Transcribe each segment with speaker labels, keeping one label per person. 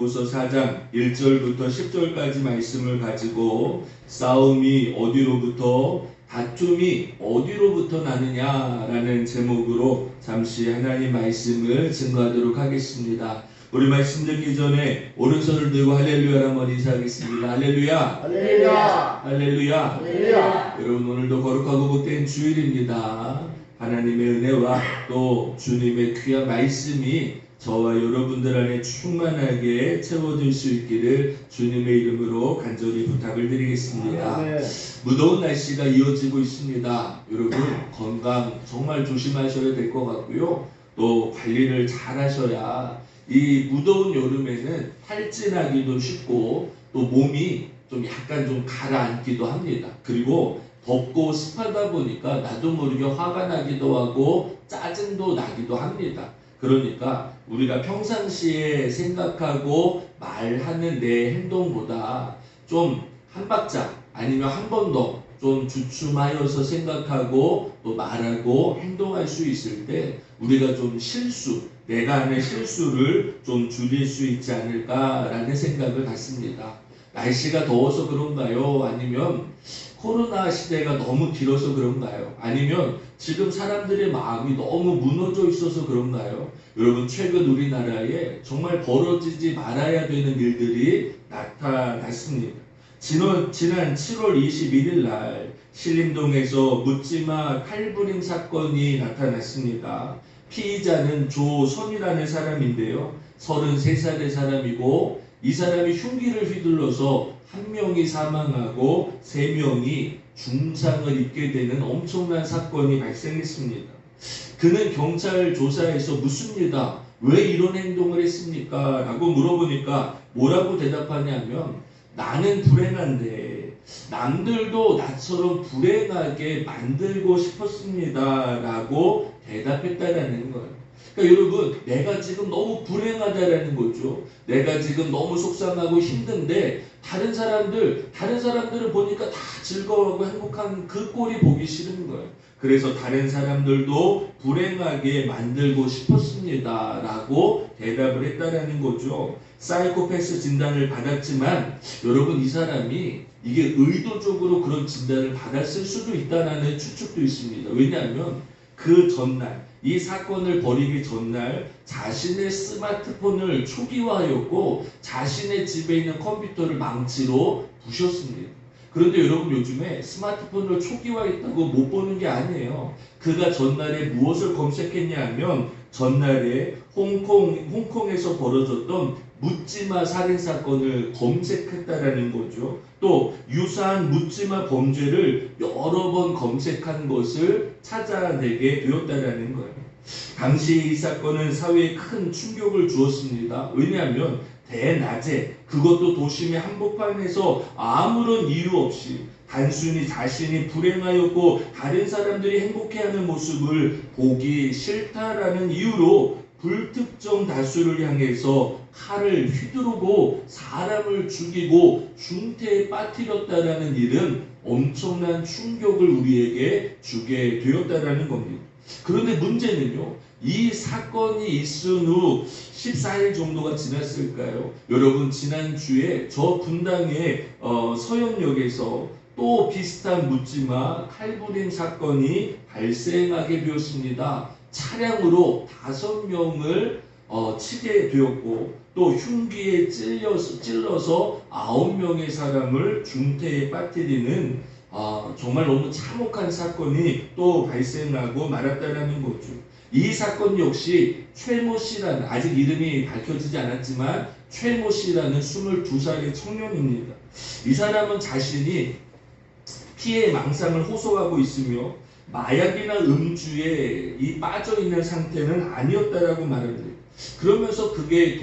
Speaker 1: 고서 4장 1절부터 10절까지 말씀을 가지고 싸움이 어디로부터 다툼이 어디로부터 나느냐라는 제목으로 잠시 하나님 말씀을 증거하도록 하겠습니다. 우리 말씀 듣기 전에 오른손을 들고 할렐루야 한번 인사하겠습니다. 할렐루야,
Speaker 2: 할렐루야,
Speaker 1: 할렐루야,
Speaker 2: 할렐루야.
Speaker 1: 여러분 오늘도 거룩하고 복된 주일입니다. 하나님의 은혜와 또 주님의 귀한 말씀이 저와 여러분들 안에 충만하게 채워질 수 있기를 주님의 이름으로 간절히 부탁을 드리겠습니다.
Speaker 2: 네.
Speaker 1: 무더운 날씨가 이어지고 있습니다. 여러분 건강 정말 조심하셔야 될 것 같고요. 또 관리를 잘 하셔야 이 무더운 여름에는 탈진하기도 쉽고 또 몸이 좀 약간 좀 가라앉기도 합니다. 그리고 덥고 습하다 보니까 나도 모르게 화가 나기도 하고 짜증도 나기도 합니다. 그러니까 우리가 평상시에 생각하고 말하는 내 행동보다 좀 한 박자 아니면 한 번 더 좀 주춤하여서 생각하고 또 말하고 행동할 수 있을 때 우리가 좀 내가 하는 실수를 좀 줄일 수 있지 않을까라는 생각을 갖습니다. 날씨가 더워서 그런가요? 아니면 코로나 시대가 너무 길어서 그런가요? 아니면 지금 사람들의 마음이 너무 무너져 있어서 그런가요? 여러분 최근 우리나라에 정말 벌어지지 말아야 되는 일들이 나타났습니다. 지난 7월 21일 날 신림동에서 묻지마 칼부림 사건이 나타났습니다. 피의자는 조선이라는 사람인데요. 33살의 사람이고 이 사람이 흉기를 휘둘러서 한 명이 사망하고 3명이 중상을 입게 되는 엄청난 사건이 발생했습니다. 그는 경찰 조사에서 묻습니다. 왜 이런 행동을 했습니까? 라고 물어보니까 뭐라고 대답하냐면 나는 불행한데 남들도 나처럼 불행하게 만들고 싶었습니다. 라고 대답했다라는 거예요. 그러니까 여러분 내가 지금 너무 불행하다라는 거죠. 내가 지금 너무 속상하고 힘든데 다른 사람들을 보니까 다 즐거워하고 행복한 그 꼴이 보기 싫은 거예요. 그래서 다른 사람들도 불행하게 만들고 싶었습니다. 라고 대답을 했다라는 거죠. 사이코패스 진단을 받았지만 여러분 이 사람이 이게 의도적으로 그런 진단을 받았을 수도 있다라는 추측도 있습니다. 왜냐하면 그 전날 이 사건을 벌이기 전날 자신의 스마트폰을 초기화하였고 자신의 집에 있는 컴퓨터를 망치로 부셨습니다. 그런데 여러분 요즘에 스마트폰을 초기화했다고 못 보는 게 아니에요. 그가 전날에 무엇을 검색했냐 하면 전날에 홍콩에서 벌어졌던 묻지마 살인사건을 검색했다라는 거죠. 또 유사한 묻지마 범죄를 여러 번 검색한 것을 찾아내게 되었다라는 거예요. 당시 이 사건은 사회에 큰 충격을 주었습니다. 왜냐하면 대낮에 그것도 도심의 한복판에서 아무런 이유 없이 단순히 자신이 불행하였고 다른 사람들이 행복해하는 모습을 보기 싫다라는 이유로 불특정 다수를 향해서 칼을 휘두르고 사람을 죽이고 중태에 빠뜨렸다라는 일은 엄청난 충격을 우리에게 주게 되었다라는 겁니다. 그런데 문제는요. 이 사건이 있은 후 14일 정도가 지났을까요? 여러분 지난주에 저 분당의 서현역에서 또 비슷한 묻지마 칼부림 사건이 발생하게 되었습니다. 차량으로 5명을 치게 되었고 또 흉기에 찔러서 9명의 사람을 중태에 빠뜨리는 정말 너무 참혹한 사건이 또 발생하고 말았다는 거죠. 이 사건 역시 최모 씨라는 아직 이름이 밝혀지지 않았지만 최모 씨라는 22살의 청년입니다. 이 사람은 자신이 피해 망상을 호소하고 있으며 마약이나 음주에 빠져있는 상태는 아니었다라고 말합니다. 그러면서 그게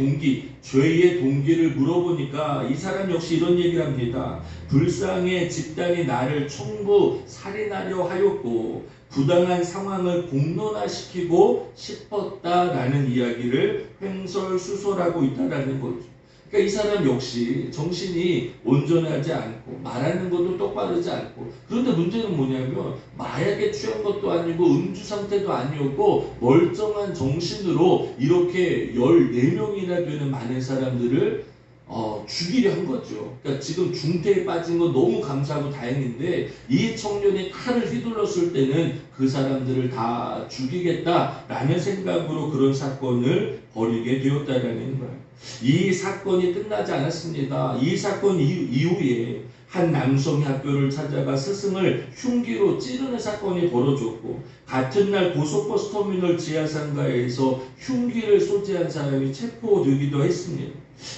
Speaker 1: 죄의 동기를 물어보니까 이 사람 역시 이런 얘기를 합니다. 불쌍해 집단이 나를 총부 살인하려 하였고 부당한 상황을 공론화시키고 싶었다라는 이야기를 횡설수설하고 있다라는 거죠. 그러니까 이 사람 역시 정신이 온전하지 않고 말하는 것도 똑바르지 않고, 그런데 문제는 뭐냐면 마약에 취한 것도 아니고 음주 상태도 아니었고 멀쩡한 정신으로 이렇게 14명이나 되는 많은 사람들을 죽이려 한 거죠. 그러니까 지금 중태에 빠진 건 너무 감사하고 다행인데, 이 청년이 칼을 휘둘렀을 때는 그 사람들을 다 죽이겠다라는 생각으로 그런 사건을 벌이게 되었다라는 거예요. 이 사건이 끝나지 않았습니다. 이 사건 이후에 한 남성이 학교를 찾아가 스승을 흉기로 찌르는 사건이 벌어졌고, 같은 날 고속버스 터미널 지하상가에서 흉기를 소지한 사람이 체포되기도 했습니다.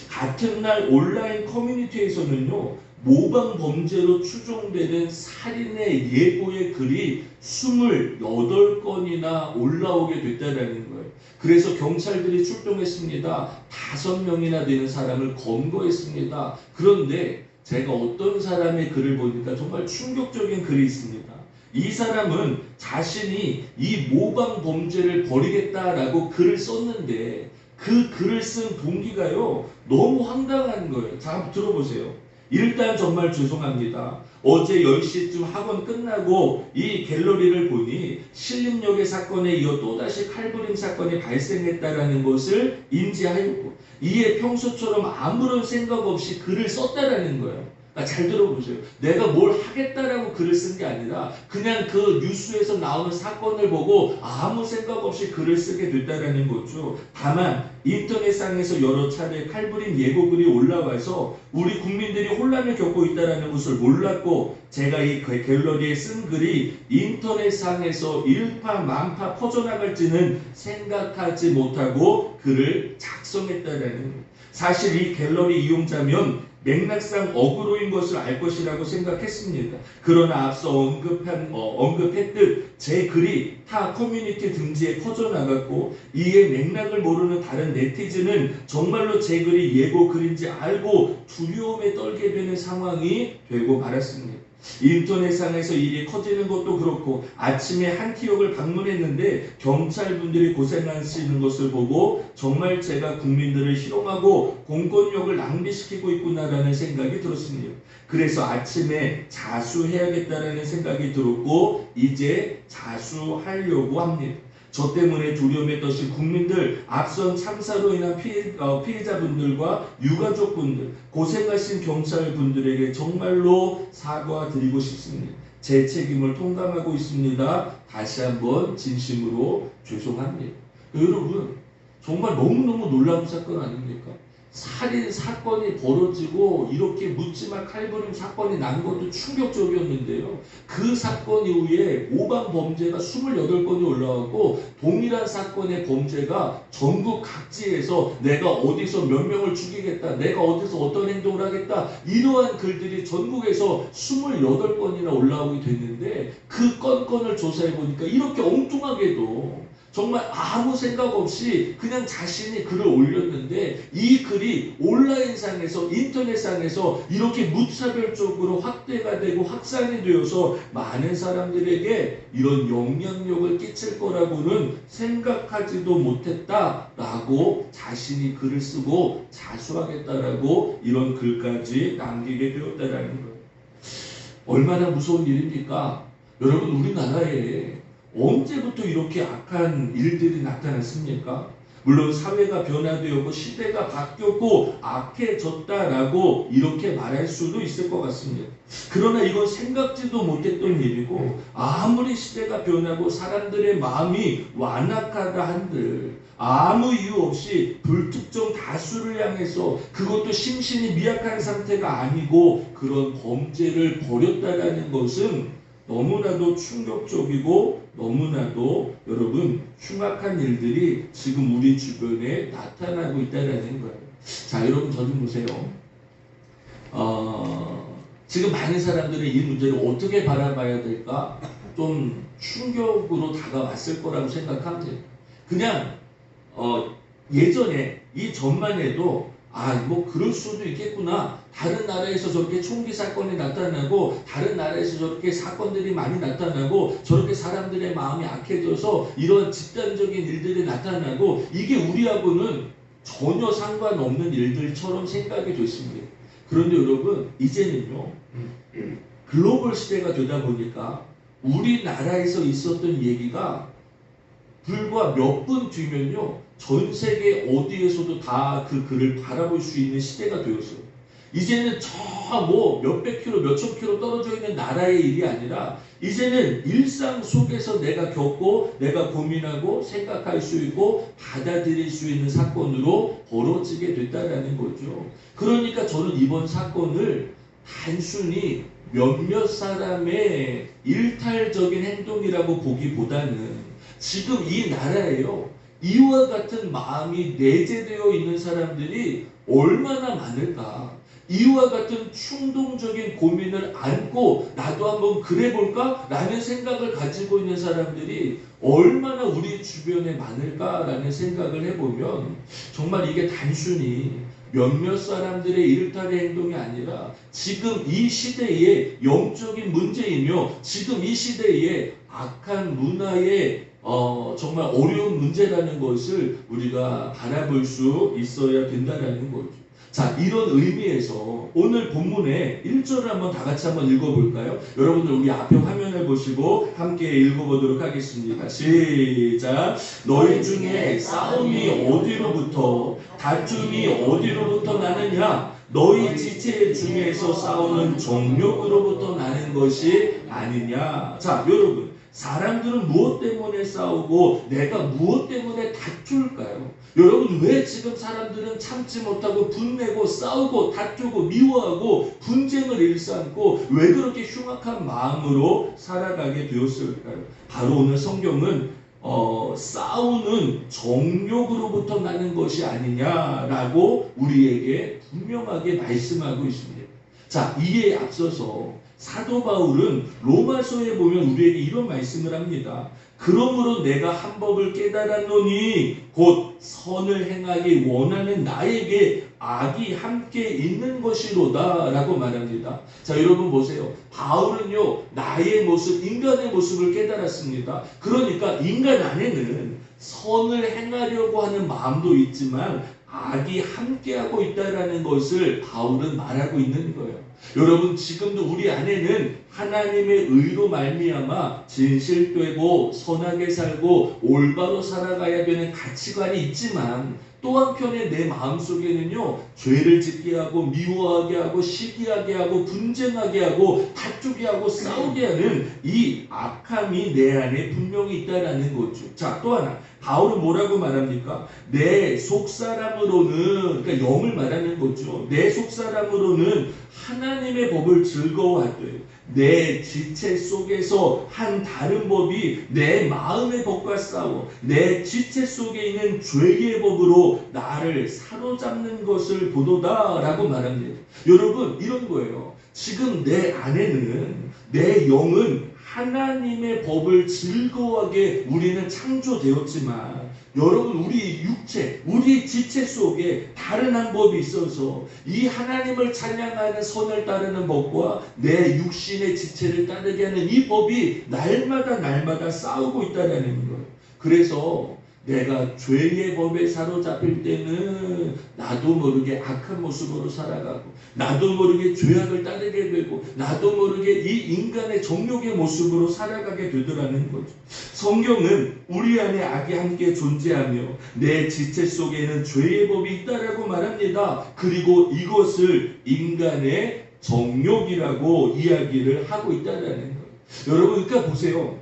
Speaker 1: 같은 날 온라인 커뮤니티에서는요, 모방 범죄로 추정되는 살인의 예고의 글이 28건이나 올라오게 됐다는 거예요. 그래서 경찰들이 출동했습니다. 5명이나 되는 사람을 검거했습니다. 그런데 제가 어떤 사람의 글을 보니까 정말 충격적인 글이 있습니다. 이 사람은 자신이 이 모방 범죄를 벌이겠다라고 글을 썼는데, 그 글을 쓴 동기가요, 너무 황당한 거예요. 자, 한번 들어보세요. 일단 정말 죄송합니다. 어제 10시쯤 학원 끝나고 이 갤러리를 보니 신림역의 사건에 이어 또다시 칼부림 사건이 발생했다라는 것을 인지하였고, 이에 평소처럼 아무런 생각 없이 글을 썼다라는 거예요. 잘 들어보세요. 내가 뭘 하겠다라고 글을 쓴 게 아니라 그냥 그 뉴스에서 나오는 사건을 보고 아무 생각 없이 글을 쓰게 됐다라는 거죠. 다만 인터넷상에서 여러 차례 칼부림 예고글이 올라와서 우리 국민들이 혼란을 겪고 있다는 것을 몰랐고, 제가 이 갤러리에 쓴 글이 인터넷상에서 일파만파 퍼져나갈지는 생각하지 못하고 글을 작성했다라는 거예요. 사실 이 갤러리 이용자면 맥락상 억울로인 것을 알 것이라고 생각했습니다. 그러나 앞서 언급했듯 제 글이 타 커뮤니티 등지에 퍼져나갔고, 이에 맥락을 모르는 다른 네티즌은 정말로 제 글이 예고 글인지 알고 두려움에 떨게 되는 상황이 되고 말았습니다. 인터넷상에서 일이 커지는 것도 그렇고, 아침에 한티역을 방문했는데 경찰분들이 고생하시는 것을 보고 정말 제가 국민들을 희롱하고 공권력을 낭비시키고 있구나라는 생각이 들었습니다. 그래서 아침에 자수해야겠다라는 생각이 들었고, 이제 자수하려고 합니다. 저 때문에 두려움에 떠신 국민들, 앞선 참사로 인한 피해자분들과 유가족분들, 고생하신 경찰분들에게 정말로 사과드리고 싶습니다. 제 책임을 통감하고 있습니다. 다시 한번 진심으로 죄송합니다. 여러분, 정말 너무너무 놀라운 사건 아닙니까? 살인 사건이 벌어지고 이렇게 묻지마 칼부림 사건이 난 것도 충격적이었는데요. 그 사건 이후에 모방 범죄가 28건이 올라왔고, 동일한 사건의 범죄가 전국 각지에서 내가 어디서 몇 명을 죽이겠다, 내가 어디서 어떤 행동을 하겠다, 이러한 글들이 전국에서 28건이나 올라오게 됐는데, 그 건건을 조사해보니까 이렇게 엉뚱하게도 정말 아무 생각 없이 그냥 자신이 글을 올렸는데, 이 글이 온라인상에서 인터넷상에서 이렇게 무차별적으로 확대가 되고 확산이 되어서 많은 사람들에게 이런 영향력을 끼칠 거라고는 생각하지도 못했다라고 자신이 글을 쓰고 자수하겠다라고 이런 글까지 남기게 되었다라는 거예요. 얼마나 무서운 일입니까? 여러분, 우리나라에 언제부터 이렇게 악한 일들이 나타났습니까? 물론 사회가 변화되었고 시대가 바뀌었고 악해졌다라고 이렇게 말할 수도 있을 것 같습니다. 그러나 이건 생각지도 못했던 일이고, 아무리 시대가 변하고 사람들의 마음이 완악하다 한들 아무 이유 없이 불특정 다수를 향해서, 그것도 심신이 미약한 상태가 아니고 그런 범죄를 벌였다라는 것은 너무나도 충격적이고 너무나도 여러분 흉악한 일들이 지금 우리 주변에 나타나고 있다는 거예요. 자, 여러분 저 좀 보세요. 지금 많은 사람들이 이 문제를 어떻게 바라봐야 될까? 좀 충격으로 다가왔을 거라고 생각합니다. 그냥 예전에 이 전만 해도 뭐 그럴 수도 있겠구나. 다른 나라에서 저렇게 총기 사건이 나타나고, 다른 나라에서 저렇게 사건들이 많이 나타나고, 저렇게 사람들의 마음이 악해져서 이런 집단적인 일들이 나타나고, 이게 우리하고는 전혀 상관없는 일들처럼 생각이 됐습니다. 그런데 여러분, 이제는요, 글로벌 시대가 되다 보니까 우리나라에서 있었던 얘기가 불과 몇 분 뒤면요, 전 세계 어디에서도 다 그 글을 바라볼 수 있는 시대가 되었어요. 이제는 저 뭐 몇백 킬로, 몇천 킬로 떨어져 있는 나라의 일이 아니라 이제는 일상 속에서 내가 겪고 내가 고민하고 생각할 수 있고 받아들일 수 있는 사건으로 벌어지게 됐다라는 거죠. 그러니까 저는 이번 사건을 단순히 몇몇 사람의 일탈적인 행동이라고 보기보다는 지금 이 나라에요, 이와 같은 마음이 내재되어 있는 사람들이 얼마나 많을까? 이와 같은 충동적인 고민을 안고 나도 한번 그래볼까? 라는 생각을 가지고 있는 사람들이 얼마나 우리 주변에 많을까라는 생각을 해보면 정말 이게 단순히 몇몇 사람들의 일탈의 행동이 아니라 지금 이 시대의 영적인 문제이며 지금 이 시대의 악한 문화의 정말 어려운 문제라는 것을 우리가 바라볼 수 있어야 된다는 거죠. 자, 이런 의미에서 오늘 본문의 1절을 한번 다 같이 한번 읽어볼까요? 여러분들 우리 앞에 화면을 보시고 함께 읽어보도록 하겠습니다. 시작! 너희 중에 싸움이 어디로부터 다툼이 어디로부터 나느냐? 너희 지체 중에서 싸우는 정욕으로부터 나는 것이 아니냐? 자, 여러분, 사람들은 무엇 때문에 싸우고 내가 무엇 때문에 다툴까요? 여러분, 왜 지금 사람들은 참지 못하고 분내고 싸우고 다투고 미워하고 분쟁을 일삼고 왜 그렇게 흉악한 마음으로 살아가게 되었을까요? 바로 오늘 성경은 싸우는 정욕으로부터 나는 것이 아니냐라고 우리에게 분명하게 말씀하고 있습니다. 자, 이에 앞서서 사도 바울은 로마서에 보면 우리에게 이런 말씀을 합니다. 그러므로 내가 한 법을 깨달았노니 곧 선을 행하기 원하는 나에게 악이 함께 있는 것이로다 라고 말합니다. 자, 여러분 보세요. 바울은요, 나의 모습, 인간의 모습을 깨달았습니다. 그러니까 인간 안에는 선을 행하려고 하는 마음도 있지만 악이 함께하고 있다는 것을 바울은 말하고 있는 거예요. 여러분, 지금도 우리 안에는 하나님의 의로 말미암아 진실되고 선하게 살고 올바로 살아가야 되는 가치관이 있지만 또 한편에 내 마음속에는요, 죄를 짓게 하고 미워하게 하고 시기하게 하고 분쟁하게 하고 다투게 하고 싸우게 하는 이 악함이 내 안에 분명히 있다라는 거죠. 자, 또 하나, 바울은 뭐라고 말합니까? 내 속사람으로는, 그러니까 영을 말하는 거죠. 내 속사람으로는 하나님의 법을 즐거워하되 내 지체 속에서 한 다른 법이 내 마음의 법과 싸워 내 지체 속에 있는 죄의 법으로 나를 사로잡는 것을 보도다 라고 말합니다. 여러분, 이런 거예요. 지금 내 안에는, 내 영은 하나님의 법을 즐거워하게 우리는 창조되었지만 여러분, 우리 육체, 우리 지체 속에 다른 한 법이 있어서 이 하나님을 찬양하는 선을 따르는 법과 내 육신의 지체를 따르게 하는 이 법이 날마다 싸우고 있다는 거예요. 그래서 내가 죄의 법에 사로잡힐 때는 나도 모르게 악한 모습으로 살아가고 나도 모르게 죄악을 따르게 되고 나도 모르게 이 인간의 정욕의 모습으로 살아가게 되더라는 거죠. 성경은 우리 안에 악이 함께 존재하며 내 지체 속에는 죄의 법이 있다라고 말합니다. 그리고 이것을 인간의 정욕이라고 이야기를 하고 있다는 거예요. 여러분, 그러니까 보세요.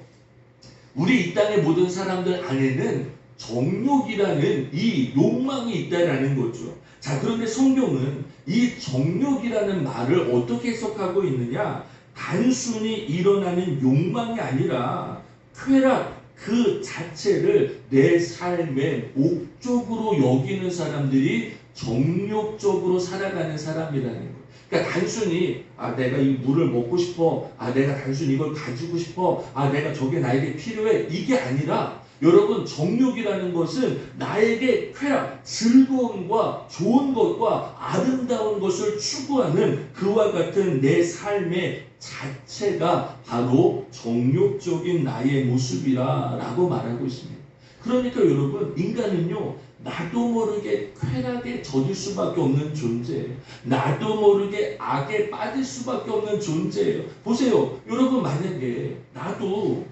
Speaker 1: 우리 이 땅의 모든 사람들 안에는 정욕이라는 이 욕망이 있다라는 거죠. 자, 그런데 성경은 이 정욕이라는 말을 어떻게 해석하고 있느냐? 단순히 일어나는 욕망이 아니라 쾌락 그 자체를 내 삶의 목적으로 여기는 사람들이 정욕적으로 살아가는 사람이라는 거예요. 그러니까 단순히 내가 이 물을 먹고 싶어, 내가 단순히 이걸 가지고 싶어, 내가 저게 나에게 필요해, 이게 아니라 여러분, 정욕이라는 것은 나에게 쾌락, 즐거움과 좋은 것과 아름다운 것을 추구하는 그와 같은 내 삶의 자체가 바로 정욕적인 나의 모습이라고 말하고 있습니다. 그러니까 여러분, 인간은요, 나도 모르게 쾌락에 젖을 수밖에 없는 존재예요. 나도 모르게 악에 빠질 수밖에 없는 존재예요. 보세요. 여러분, 만약에 나도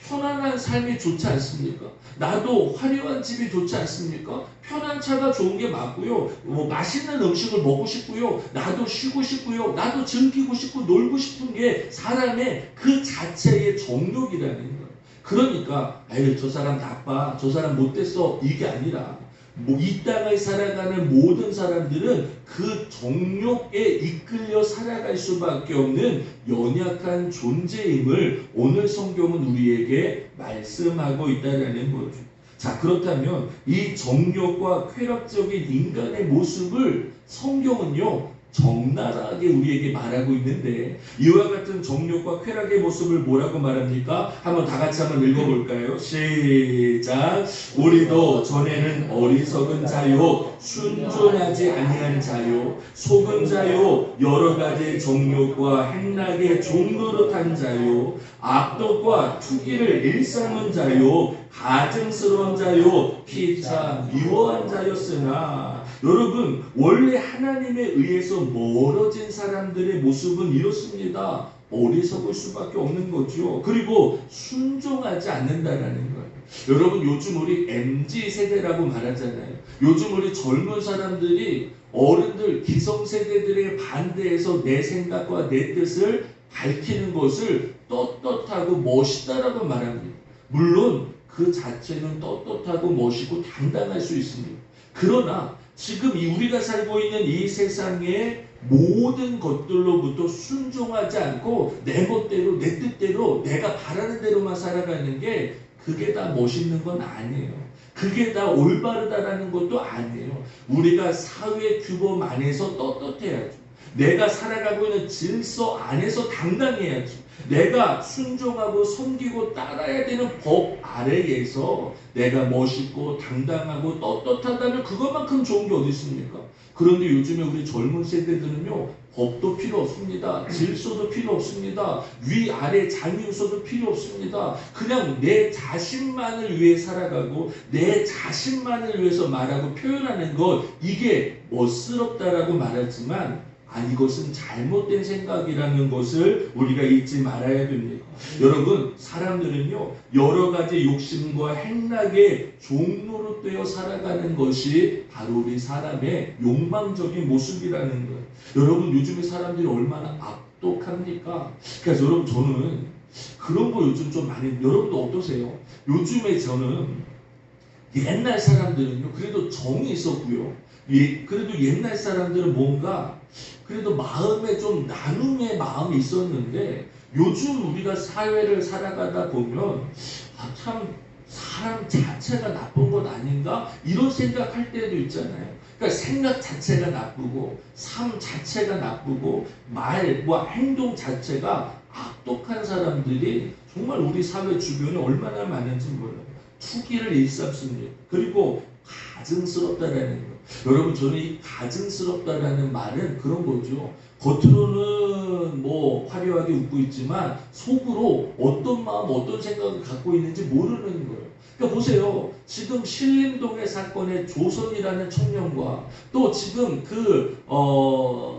Speaker 1: 편안한 삶이 좋지 않습니까? 나도 화려한 집이 좋지 않습니까? 편한 차가 좋은 게 맞고요. 맛있는 음식을 먹고 싶고요. 나도 쉬고 싶고요. 나도 즐기고 싶고 놀고 싶은 게 사람의 그 자체의 정욕이라는 거예요. 그러니까 에이, 저 사람 나빠, 저 사람 못됐어, 이게 아니라 이 땅을 살아가는 모든 사람들은 그 정욕에 이끌려 살아갈 수밖에 없는 연약한 존재임을 오늘 성경은 우리에게 말씀하고 있다는 거죠. 자, 그렇다면 이 정욕과 쾌락적인 인간의 모습을 성경은요 적나라하게 우리에게 말하고 있는데, 이와 같은 정욕과 쾌락의 모습을 뭐라고 말합니까? 한번 다 같이 한번 읽어볼까요? 시작. 우리도 전에는 어리석은 자요, 순종하지 아니한 자요, 속은 자요, 여러 가지 정욕과 행락의 종노릇한 자요, 악독과 투기를 일삼은 자요, 가증스러운 자요, 피차 미워한 자였으나, 여러분, 원래 하나님에 의해서 멀어진 사람들의 모습은 이렇습니다. 어리석을 수밖에 없는 거죠. 그리고 순종하지 않는다라는 거예요. 여러분, 요즘 우리 MZ 세대라고 말하잖아요. 요즘 우리 젊은 사람들이 어른들, 기성세대들의 반대해서 내 생각과 내 뜻을 밝히는 것을 떳떳하고 멋있다라고 말합니다. 물론 그 자체는 떳떳하고 멋있고 당당할 수 있습니다. 그러나 지금 우리가 살고 있는 이 세상의 모든 것들로부터 순종하지 않고 내 멋대로, 내 뜻대로, 내가 바라는 대로만 살아가는 게 그게 다 멋있는 건 아니에요. 그게 다 올바르다라는 것도 아니에요. 우리가 사회 규범 안에서 떳떳해야죠. 내가 살아가고 있는 질서 안에서 당당해야죠. 내가 순종하고 섬기고 따라야 되는 법 아래에서 내가 멋있고 당당하고 떳떳하다면 그것만큼 좋은 게 어디 있습니까? 그런데 요즘에 우리 젊은 세대들은요, 법도 필요 없습니다. 질서도 필요 없습니다. 위아래 장유서도 필요 없습니다. 그냥 내 자신만을 위해 살아가고 내 자신만을 위해서 말하고 표현하는 것, 이게 멋스럽다라고 말하지만 이것은 잘못된 생각이라는 것을 우리가 잊지 말아야 됩니다. 여러분, 사람들은요 여러 가지 욕심과 행락의 종로로 살아가는 것이 바로 우리 사람의 욕망적인 모습이라는 거예요. 여러분, 요즘에 사람들이 얼마나 악독합니까? 그래서 여러분, 저는 그런 거 요즘 좀 많이, 여러분도 어떠세요? 요즘에 저는 옛날 사람들은요 그래도 정이 있었고요. 그래도 옛날 사람들은 뭔가 그래도 마음에 좀 나눔의 마음이 있었는데, 요즘 우리가 사회를 살아가다 보면 참 사람 자체가 나쁜 것 아닌가? 이런 생각할 때도 있잖아요. 그러니까 생각 자체가 나쁘고 삶 자체가 나쁘고 말과 행동 자체가 악독한 사람들이 정말 우리 사회 주변에 얼마나 많은지 몰라요. 투기를 일삼습니다. 그리고 가증스럽다라는 거. 여러분, 저는 이 가증스럽다라는 말은 그런 거죠. 겉으로는 뭐 화려하게 웃고 있지만 속으로 어떤 마음, 어떤 생각을 갖고 있는지 모르는 거예요. 그러니까 보세요. 지금 신림동의 사건의 조선이라는 청년과 또 지금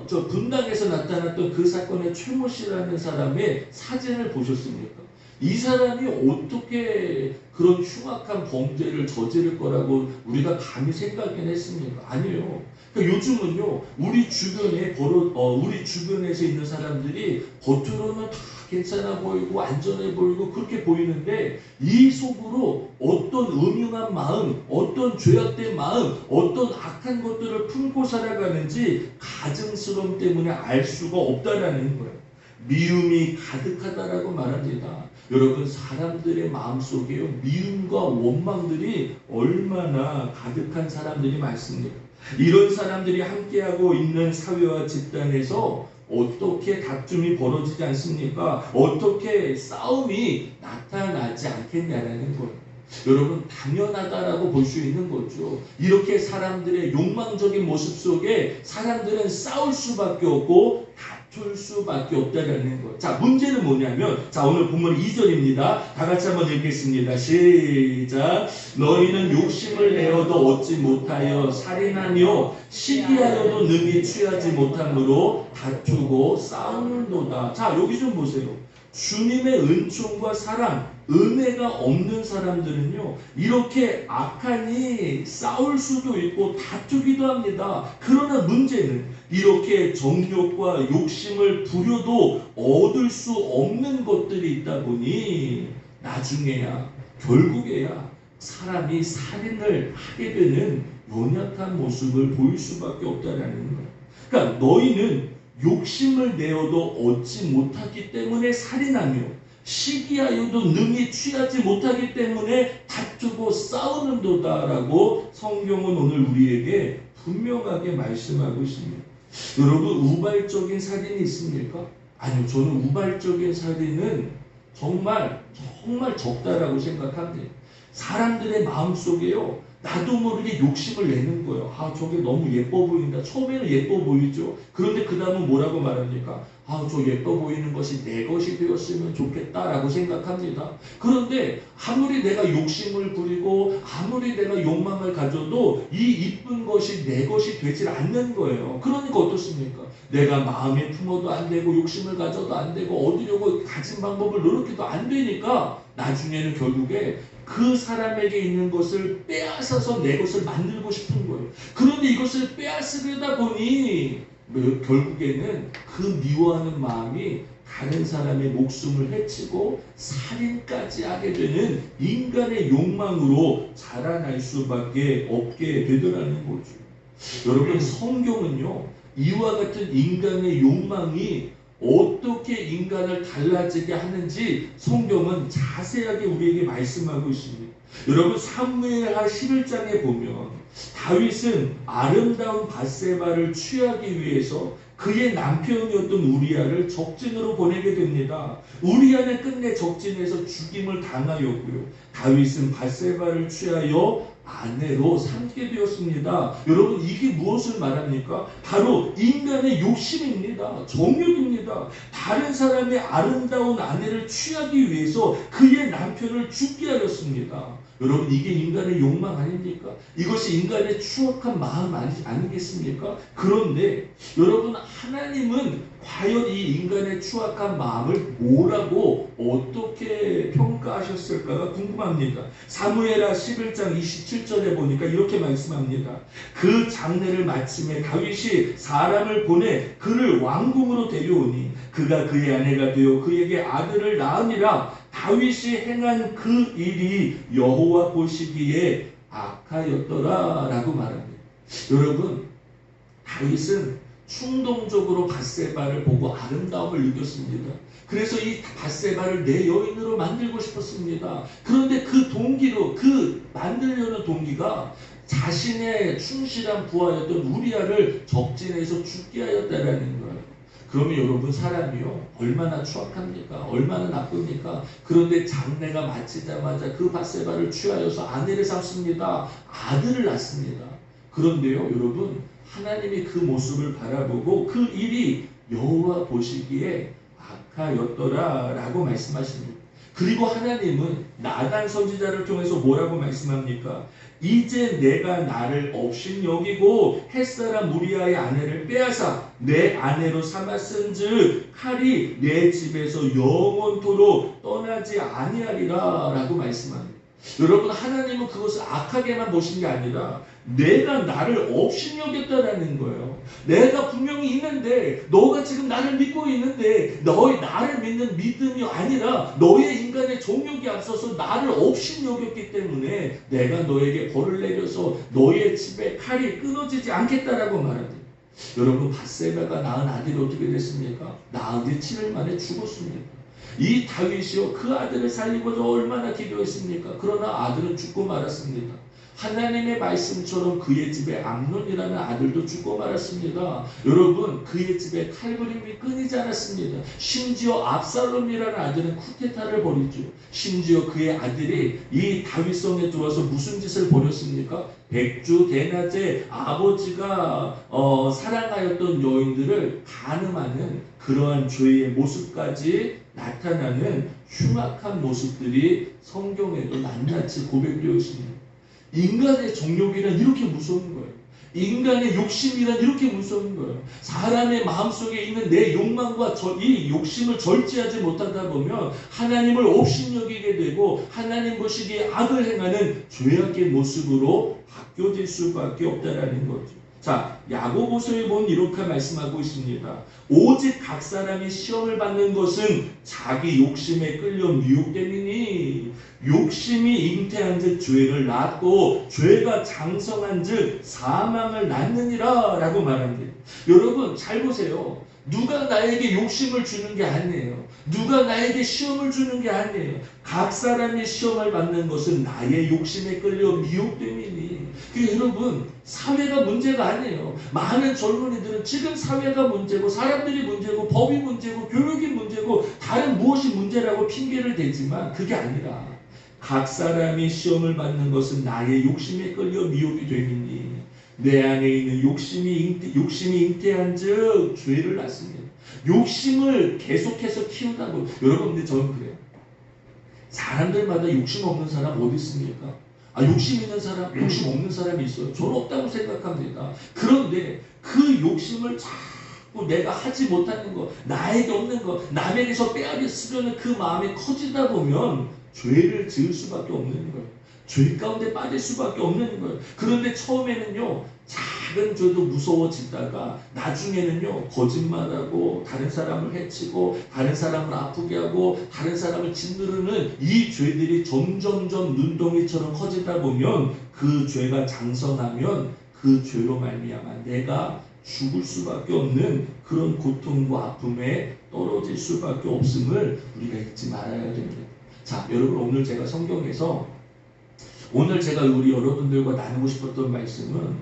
Speaker 1: 저 분당에서 나타났던 그 사건의 최모 씨라는 사람의 사진을 보셨습니까? 이 사람이 어떻게 그런 흉악한 범죄를 저지를 거라고 우리가 감히 생각했습니까? 아니에요. 그러니까 요즘은요, 우리 주변에서 있는 사람들이 겉으로는 다 괜찮아 보이고 안전해 보이고 그렇게 보이는데, 이 속으로 어떤 음흉한 마음, 어떤 죄악된 마음, 어떤 악한 것들을 품고 살아가는지 가증스러움 때문에 알 수가 없다라는 거예요. 미움이 가득하다라고 말합니다. 여러분, 사람들의 마음속에요 미움과 원망들이 얼마나 가득한 사람들이 많습니까? 이런 사람들이 함께하고 있는 사회와 집단에서 어떻게 다툼이 벌어지지 않습니까? 어떻게 싸움이 나타나지 않겠냐라는 거예요. 여러분, 당연하다라고 볼 수 있는 거죠. 이렇게 사람들의 욕망적인 모습 속에 사람들은 싸울 수밖에 없고 다툴 수밖에 없다라는 것. 자, 문제는 뭐냐면, 자, 오늘 본문 2절입니다. 다 같이 한번 읽겠습니다. 시작. 너희는 욕심을 내어도 얻지 못하여 살인하며 시기하여도 능히 취하지 못함으로 다투고 싸우는도다. 자, 여기 좀 보세요. 주님의 은총과 사랑, 은혜가 없는 사람들은요, 이렇게 악하니 싸울 수도 있고 다투기도 합니다. 그러나 문제는 이렇게 정욕과 욕심을 부려도 얻을 수 없는 것들이 있다 보니 나중에야, 결국에야 사람이 살인을 하게 되는 연약한 모습을 보일 수밖에 없다라는 거예요. 그러니까 너희는 욕심을 내어도 얻지 못하기 때문에 살인하며 시기하여도 능히 취하지 못하기 때문에 다투고 싸우는도다라고 성경은 오늘 우리에게 분명하게 말씀하고 있습니다. 여러분, 우발적인 살인이 있습니까? 아니요, 저는 우발적인 살인은 정말 적다라고 생각합니다. 사람들의 마음속에요, 나도 모르게 욕심을 내는 거예요. 아, 저게 너무 예뻐 보인다. 처음에는 예뻐 보이죠. 그런데 그 다음은 뭐라고 말합니까? 아, 저 예뻐 보이는 것이 내 것이 되었으면 좋겠다라고 생각합니다. 그런데 아무리 내가 욕심을 부리고 아무리 내가 욕망을 가져도 이 이쁜 것이 내 것이 되질 않는 거예요. 그러니까 어떻습니까? 내가 마음에 품어도 안 되고 욕심을 가져도 안 되고 얻으려고 가진 방법을 노력해도 안 되니까 나중에는 결국에 그 사람에게 있는 것을 빼앗아서 내 것을 만들고 싶은 거예요. 그런데 이것을 빼앗으려다 보니 결국에는 그 미워하는 마음이 다른 사람의 목숨을 해치고 살인까지 하게 되는 인간의 욕망으로 자라날 수밖에 없게 되더라는 거죠. 여러분, 성경은요, 이와 같은 인간의 욕망이 어떻게 인간을 달라지게 하는지 성경은 자세하게 우리에게 말씀하고 있습니다. 여러분, 사무엘하 11장에 보면 다윗은 아름다운 밧세바를 취하기 위해서 그의 남편이었던 우리아를 적진으로 보내게 됩니다. 우리아는 끝내 적진에서 죽임을 당하였고요. 다윗은 밧세바를 취하여 아내로 삼게 되었습니다. 여러분, 이게 무엇을 말합니까? 바로 인간의 욕심입니다. 정욕입니다. 다른 사람의 아름다운 아내를 취하기 위해서 그의 남편을 죽게 하였습니다. 여러분, 이게 인간의 욕망 아닙니까? 이것이 인간의 추악한 마음 아니겠습니까? 그런데 여러분, 하나님은 과연 이 인간의 추악한 마음을 뭐라고 어떻게 평가하셨을까가 궁금합니다. 사무엘하 11장 27절에 보니까 이렇게 말씀합니다. 그 장례를 마침에 다윗이 사람을 보내 그를 왕궁으로 데려오니 그가 그의 아내가 되어 그에게 아들을 낳으니라. 다윗이 행한 그 일이 여호와 보시기에 악하였더라 라고 말합니다. 여러분, 다윗은 충동적으로 밧세바를 보고 아름다움을 느꼈습니다. 그래서 이 밧세바를 내 여인으로 만들고 싶었습니다. 그런데 그 동기로, 그 만들려는 동기가 자신의 충실한 부하였던 우리아를 적진에서 죽게 하였다라는 거예요. 그러면 여러분, 사람이요, 얼마나 추악합니까? 얼마나 나쁩니까? 그런데 장례가 마치자마자 그 밧세바를 취하여서 아내를 삼습니다. 아들을 낳습니다. 그런데요, 여러분, 하나님이 그 모습을 바라보고 그 일이 여호와 보시기에 악하였더라 라고 말씀하십니다. 그리고 하나님은 나단 선지자를 통해서 뭐라고 말씀합니까? 이제 내가 나를 업신여기고 햇사람 우리아의 아내를 빼앗아 내 아내로 삼았은즉 칼이 내 집에서 영원토록 떠나지 아니하리라 라고 말씀합니다. 여러분, 하나님은 그것을 악하게만 보신 게 아니라 내가 나를 업신여겼다라는 거예요. 내가 분명히 있는데, 너가 지금 나를 믿고 있는데 너의 나를 믿는 믿음이 아니라 너의 인간의 정욕이 앞서서 나를 업신여겼기 때문에 내가 너에게 벌을 내려서 너의 집에 칼이 끊어지지 않겠다라고 말합니다. 여러분, 밧세바가 낳은 아들이 어떻게 됐습니까? 낳은 지 7일 만에 죽었습니다. 이 다윗이요, 그 아들을 살리고자 얼마나 기도했습니까? 그러나 아들은 죽고 말았습니다. 하나님의 말씀처럼 그의 집에 암논이라는 아들도 죽고 말았습니다. 여러분, 그의 집에 칼부림이 끊이지 않았습니다. 심지어 압살롬이라는 아들은 쿠데타를 벌이죠. 심지어 그의 아들이 이 다윗성에 들어와서 무슨 짓을 벌였습니까? 백주 대낮에 아버지가 사랑하였던 여인들을 간음하는 그러한 죄의 모습까지 나타나는 흉악한 모습들이 성경에도 낱낱이 고백되어 있습니다. 인간의 정욕이란 이렇게 무서운 거예요. 인간의 욕심이란 이렇게 무서운 거예요. 사람의 마음속에 있는 내 욕망과 이 욕심을 절제하지 못하다 보면 하나님을 업신여기게 되고 하나님 보시기에 악을 행하는 죄악의 모습으로 바뀌어질 수밖에 없다라는 거죠. 자, 야고보서에 보면 이렇게 말씀하고 있습니다. 오직 각 사람이 시험을 받는 것은 자기 욕심에 끌려 미혹됨이니 욕심이 잉태한 즉 죄를 낳고 죄가 장성한 즉 사망을 낳느니라 라고 말합니다. 여러분 잘 보세요. 누가 나에게 욕심을 주는 게 아니에요. 누가 나에게 시험을 주는 게 아니에요. 각 사람이 시험을 받는 것은 나의 욕심에 끌려 미혹됨이니. 여러분 사회가 문제가 아니에요. 많은 젊은이들은 지금 사회가 문제고 사람들이 문제고 법이 문제고 교육이 문제고 다른 무엇이 문제라고 핑계를 대지만 그게 아니라 각 사람이 시험을 받는 것은 나의 욕심에 끌려 미혹이 됨이니 내 안에 있는 욕심이 잉태한 즉 죄를 낳습니다. 욕심을 계속해서 키우다 보면 여러분 근데 저는 그래요. 사람들마다 욕심 없는 사람 어디 있습니까? 욕심 있는 사람, 욕심 없는 사람이 있어요. 저는 없다고 생각합니다. 그런데 그 욕심을 자꾸 내가 하지 못하는 거, 나에게 없는 거, 남에게서 빼앗으려는 그 마음이 커지다 보면 죄를 지을 수밖에 없는 거예요. 죄 가운데 빠질 수밖에 없는 거예요. 그런데 처음에는요, 작은 죄도 무서워지다가 나중에는요, 거짓말하고 다른 사람을 해치고 다른 사람을 아프게 하고 다른 사람을 짓누르는 이 죄들이 점점점 눈덩이처럼 커지다 보면 그 죄가 장성하면 그 죄로 말미암아 내가 죽을 수밖에 없는 그런 고통과 아픔에 떨어질 수밖에 없음을 우리가 잊지 말아야 됩니다. 자, 여러분 오늘 제가 성경에서 오늘 제가 우리 여러분들과 나누고 싶었던 말씀은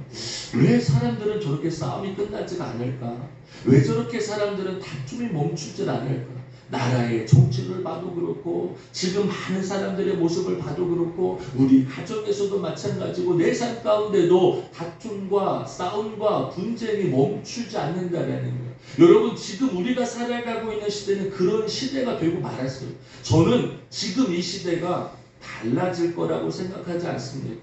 Speaker 1: 왜 사람들은 저렇게 싸움이 끝나지가 않을까? 왜 저렇게 사람들은 다툼이 멈추질 않을까? 나라의 정치를 봐도 그렇고 지금 많은 사람들의 모습을 봐도 그렇고 우리 가정에서도 마찬가지고 내 삶 가운데도 다툼과 싸움과 분쟁이 멈추지 않는다라는 거예요. 여러분 지금 우리가 살아가고 있는 시대는 그런 시대가 되고 말았어요. 저는 지금 이 시대가 달라질 거라고 생각하지 않습니다.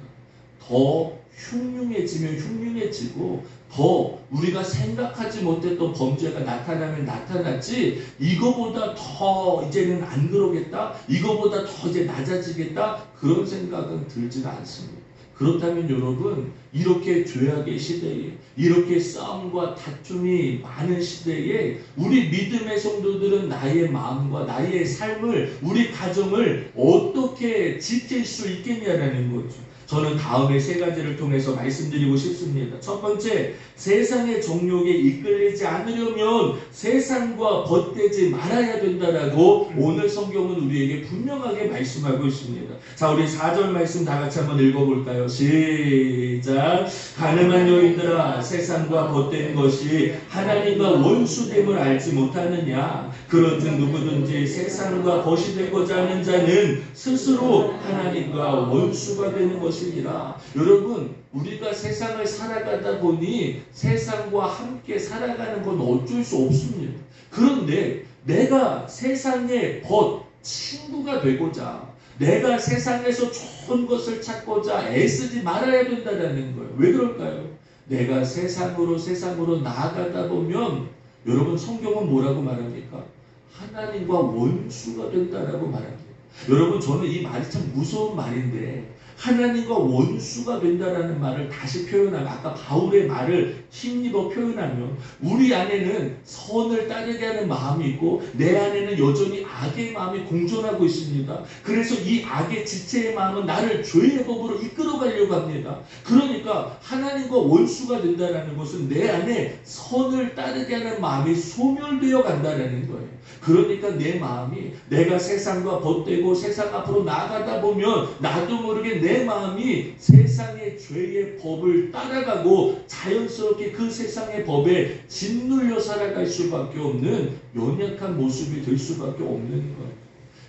Speaker 1: 더 흉흉해지면 흉흉해지고 더 우리가 생각하지 못했던 범죄가 나타나면 나타났지 이거보다 더 이제는 안 그러겠다 이거보다 더 이제 낮아지겠다 그런 생각은 들지는 않습니다. 그렇다면 여러분 이렇게 죄악의 시대에 이렇게 싸움과 다툼이 많은 시대에 우리 믿음의 성도들은 나의 마음과 나의 삶을 우리 가정을 어떻게 지킬 수 있겠냐라는 거죠. 저는 다음에 세 가지를 통해서 말씀드리고 싶습니다. 첫 번째, 세상의 정욕에 이끌리지 않으려면 세상과 벗되지 말아야 된다라고 오늘 성경은 우리에게 분명하게 말씀하고 있습니다. 자, 우리 4절 말씀 다 같이 한번 읽어볼까요? 시작. 가늠한 여인들아, 세상과 벗된 것이 하나님과 원수됨을 알지 못하느냐? 그런즉 누구든지 세상과 벗이 되고자 하는 자는 스스로 하나님과 원수가 되는 것이니라. 여러분 우리가 세상을 살아가다 보니 세상과 함께 살아가는 건 어쩔 수 없습니다. 그런데 내가 세상의 친구가 되고자 내가 세상에서 좋은 것을 찾고자 애쓰지 말아야 된다는 거예요. 왜 그럴까요? 내가 세상으로 나아가다 보면 여러분 성경은 뭐라고 말합니까? 하나님과 원수가 된다라고 말합니다. 여러분 저는 이 말이 참 무서운 말인데 하나님과 원수가 된다라는 말을 다시 표현하면 아까 바울의 말을 힘입어 표현하면 우리 안에는 선을 따르게 하는 마음이 있고 내 안에는 여전히 악의 마음이 공존하고 있습니다. 그래서 이 악의 지체의 마음은 나를 죄의 법으로 이끌어 가려고 합니다. 그러니까 하나님과 원수가 된다는 것은 내 안에 선을 따르게 하는 마음이 소멸되어 간다는 거예요. 그러니까 내 마음이 내가 세상과 벗되고 세상 앞으로 나아가다 보면 나도 모르게 내 마음이 세상의 죄의 법을 따라가고 자연스럽게 그 세상의 법에 짓눌려 살아갈 수밖에 없는 연약한 모습이 될 수밖에 없는 거예요.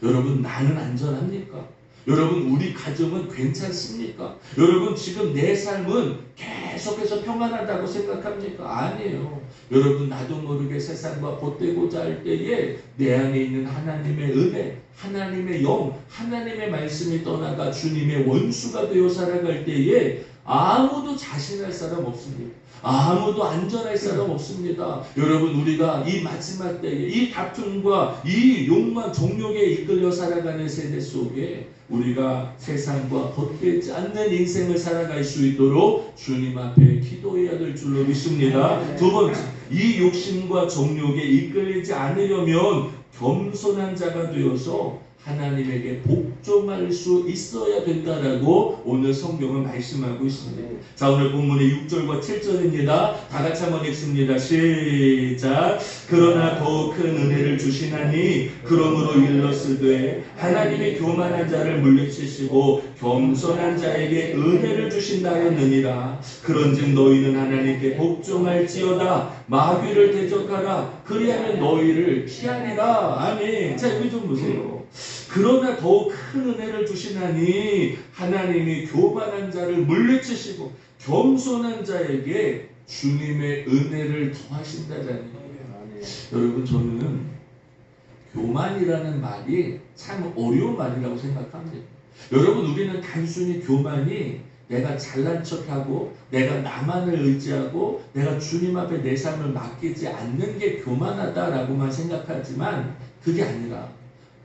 Speaker 1: 여러분, 나는 안전합니까? 여러분, 우리 가정은 괜찮습니까? 여러분, 지금 내 삶은 계속해서 평안하다고 생각합니까? 아니에요. 여러분, 나도 모르게 세상과 벗대고자 할 때에 내 안에 있는 하나님의 은혜, 하나님의 영, 하나님의 말씀이 떠나가 주님의 원수가 되어 살아갈 때에 아무도 자신할 사람 없습니다. 아무도 안전할 사람 없습니다. 여러분, 우리가 이 마지막 때에 이 다툼과 이 욕망, 정욕에 이끌려 살아가는 세대 속에 우리가 세상과 벗되지 않는 인생을 살아갈 수 있도록 주님 앞에 기도해야 될 줄로 믿습니다. 두 번째, 이 욕심과 정욕에 이끌리지 않으려면 겸손한 자가 되어서 하나님에게 복종할 수 있어야 된다라고 오늘 성경은 말씀하고 있습니다. 자, 오늘 본문의 6절과 7절입니다. 다 같이 한번 읽습니다. 시작. 그러나 더욱 큰 은혜를 주시나니 그러므로 일러스되 하나님이 교만한 자를 물리치시고 겸손한 자에게 은혜를 주신다 하였느니라. 그런즉 너희는 하나님께 복종할지어다. 마귀를 대적하라. 그리하면 너희를 피하리라. 아멘. 자, 여기 좀 보세요. 그러나 더욱 큰 은혜를 주시나니 하나님이 교만한 자를 물리치시고 겸손한 자에게 주님의 은혜를 더하신다는 거예요. 여러분, 저는 교만이라는 말이 참 어려운 말이라고 생각합니다. 여러분, 우리는 단순히 교만이 내가 잘난 척하고 내가 나만을 의지하고 내가 주님 앞에 내 삶을 맡기지 않는 게 교만하다라고만 생각하지만 그게 아니라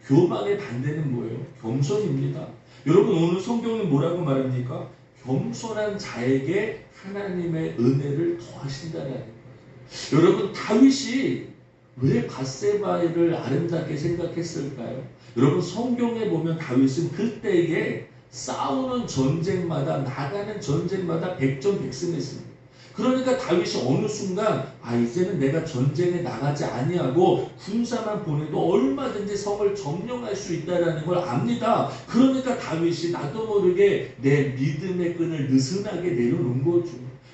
Speaker 1: 교만의 반대는 뭐예요? 겸손입니다. 여러분, 오늘 성경은 뭐라고 말합니까? 겸손한 자에게 하나님의 은혜를 더하신다는 거예요. 여러분, 다윗이 왜 밧세바를 아름답게 생각했을까요? 여러분, 성경에 보면 다윗은 그때에 싸우는 전쟁마다, 나가는 전쟁마다 백전백승했습니다. 그러니까 다윗이 어느 순간 이제는 내가 전쟁에 나가지 아니하고 군사만 보내도 얼마든지 성을 점령할 수 있다는 걸 압니다. 그러니까 다윗이 나도 모르게 내 믿음의 끈을 느슨하게 내려놓은 거죠.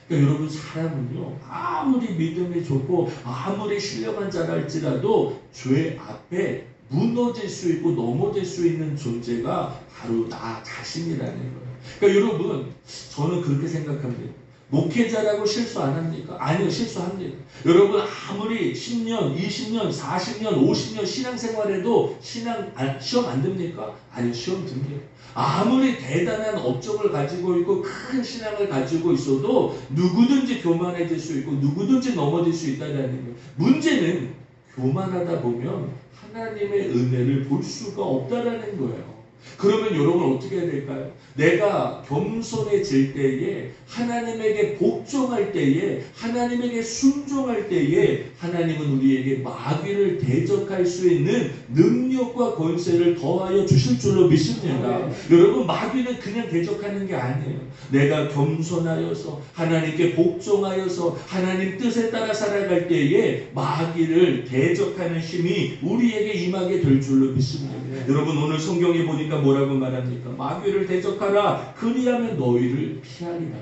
Speaker 1: 그러니까 여러분, 사람은요, 아무리 믿음이 좋고 아무리 신령한 자랄지라도 죄 앞에 무너질 수 있고 넘어질 수 있는 존재가 바로 나 자신이라는 거예요. 그러니까 여러분, 저는 그렇게 생각합니다. 목회자라고 실수 안 합니까? 아니요, 실수합니다. 여러분, 아무리 10년, 20년, 40년, 50년 신앙생활해도 시험 안 듭니까? 아니요, 시험 듭니다. 아무리 대단한 업적을 가지고 있고 큰 신앙을 가지고 있어도 누구든지 교만해질 수 있고 누구든지 넘어질 수 있다는 거예요. 문제는 교만하다 보면 하나님의 은혜를 볼 수가 없다라는 거예요. 그러면 여러분, 어떻게 해야 될까요? 내가 겸손해질 때에, 하나님에게 복종할 때에, 하나님에게 순종할 때에 하나님은 우리에게 마귀를 대적할 수 있는 능력과 권세를 더하여 주실 줄로 믿습니다. 여러분, 마귀는 그냥 대적하는 게 아니에요. 내가 겸손하여서 하나님께 복종하여서 하나님 뜻에 따라 살아갈 때에 마귀를 대적하는 힘이 우리에게 임하게 될 줄로 믿습니다. 여러분, 오늘 성경에 보니까 뭐라고 말합니까? 마귀를 대적하라. 그리하면 너희를 피하리라.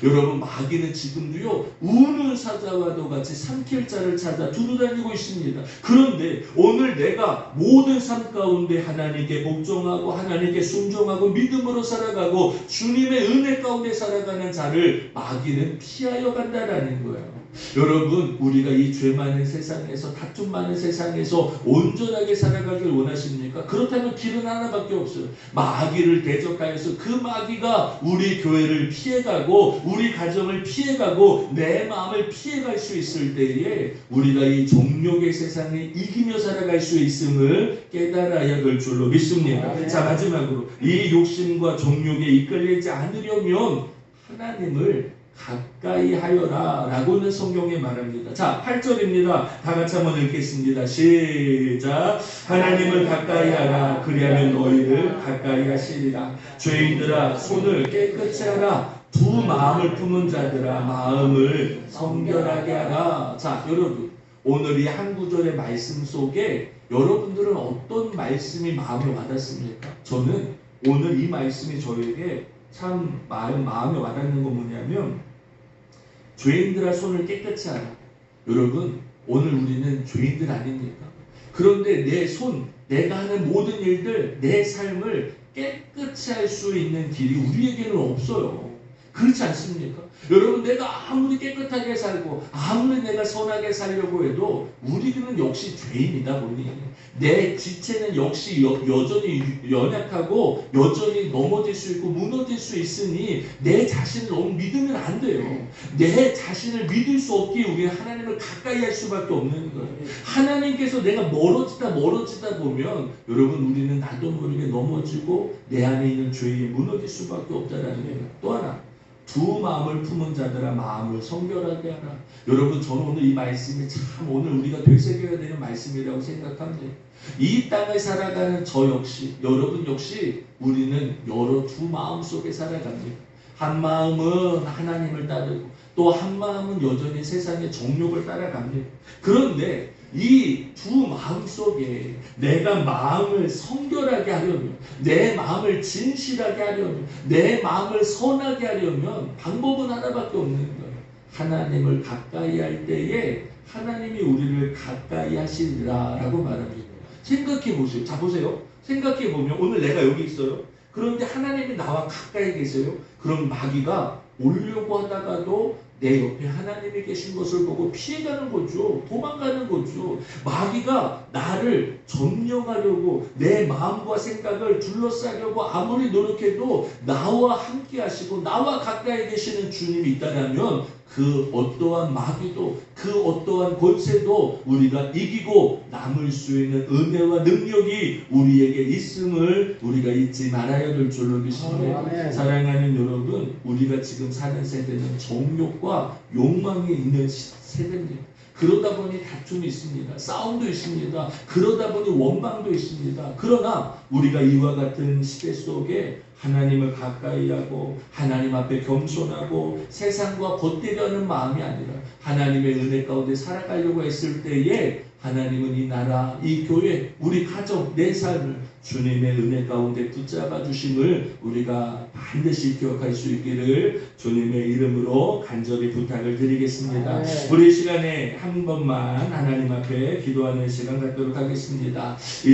Speaker 1: 여러분, 마귀는 지금도요, 우는 사자와도 같이 삼킬 자를 찾아 두루다니고 있습니다. 그런데 오늘 내가 모든 삶 가운데 하나님께 복종하고 하나님께 순종하고 믿음으로 살아가고 주님의 은혜 가운데 살아가는 자를 마귀는 피하여 간다라는 거예요. 여러분, 우리가 이 죄 많은 세상에서, 다툼 많은 세상에서 온전하게 살아가길 원하십니까? 그렇다면 길은 하나밖에 없어요. 마귀를 대적하여서 그 마귀가 우리 교회를 피해가고 우리 가정을 피해가고 내 마음을 피해갈 수 있을 때에 우리가 이 정욕의 세상에 이기며 살아갈 수 있음을 깨달아야 될 줄로 믿습니다. 자, 마지막으로 이 욕심과 정욕에 이끌리지 않으려면 하나님을 가까이 하여라 라고는 성경에 말합니다. 자, 8절입니다. 다 같이 한번 읽겠습니다. 시작. 하나님을 가까이 하라. 그리하면 너희를 가까이 하시리라. 죄인들아, 손을 깨끗이 하라. 두 마음을 품은 자들아, 마음을 성결하게 하라. 자, 여러분, 오늘 이 한 구절의 말씀 속에 여러분들은 어떤 말씀이 마음에 와닿습니까? 저는 오늘 이 말씀이 저에게 참 마음에 와닿는 건 뭐냐면 죄인들아 손을 깨끗이 하라. 여러분 오늘 우리는 죄인들 아닙니까? 그런데 내 손, 내가 하는 모든 일들, 내 삶을 깨끗이 할 수 있는 길이 우리에게는 없어요. 그렇지 않습니까? 여러분 내가 아무리 깨끗하게 살고 아무리 내가 선하게 살려고 해도 우리는 역시 죄인이다 보니 내 지체는 역시 여전히 연약하고 여전히 넘어질 수 있고 무너질 수 있으니 내 자신을 너무 믿으면 안 돼요. 내 자신을 믿을 수 없기에 우리는 하나님을 가까이 할 수밖에 없는 거예요. 하나님께서 내가 멀어지다 보면 여러분 우리는 나도 모르게 넘어지고 내 안에 있는 죄에 무너질 수밖에 없다라는 거예요. 또 하나, 두 마음을 품은 자들아 마음을 성결하게 하라. 여러분 저는 오늘 이 말씀이 참 오늘 우리가 되새겨야 되는 말씀이라고 생각합니다. 이 땅을 살아가는 저 역시 여러분 역시 우리는 여러 두 마음 속에 살아갑니다. 한 마음은 하나님을 따르고 또 한 마음은 여전히 세상의 정욕을 따라갑니다. 그런데 이 두 마음 속에 내가 마음을 성결하게 하려면 내 마음을 진실하게 하려면 내 마음을 선하게 하려면 방법은 하나밖에 없는 거예요. 하나님을 가까이 할 때에 하나님이 우리를 가까이 하시리라라고 말합니다. 생각해 보세요. 자 보세요. 생각해 보면 오늘 내가 여기 있어요. 그런데 하나님이 나와 가까이 계세요. 그럼 마귀가 오려고 하다가도 내 옆에 하나님이 계신 것을 보고 피해가는 거죠. 도망가는 거죠. 마귀가 나를 점령하려고 내 마음과 생각을 둘러싸려고 아무리 노력해도 나와 함께 하시고 나와 가까이 계시는 주님이 있다면 그 어떠한 마귀도 그 어떠한 권세도 우리가 이기고 남을 수 있는 은혜와 능력이 우리에게 있음을 우리가 잊지 말아야 될 줄로 믿습니다. 사랑하는 여러분, 우리가 지금 사는 세대는 정욕과 욕망이 있는 세대입니다. 그러다 보니 다툼이 있습니다. 싸움도 있습니다. 그러다 보니 원망도 있습니다. 그러나 우리가 이와 같은 시대 속에 하나님을 가까이 하고 하나님 앞에 겸손하고 세상과 벗대려는 마음이 아니라 하나님의 은혜 가운데 살아가려고 했을 때에 하나님은 이 나라, 이 교회, 우리 가정, 내 삶을 주님의 은혜 가운데 붙잡아 주심을 우리가 반드시 기억할 수 있기를 주님의 이름으로 간절히 부탁을 드리겠습니다. 우리 시간에 한 번만 하나님 앞에 기도하는 시간 갖도록 하겠습니다. 이 시간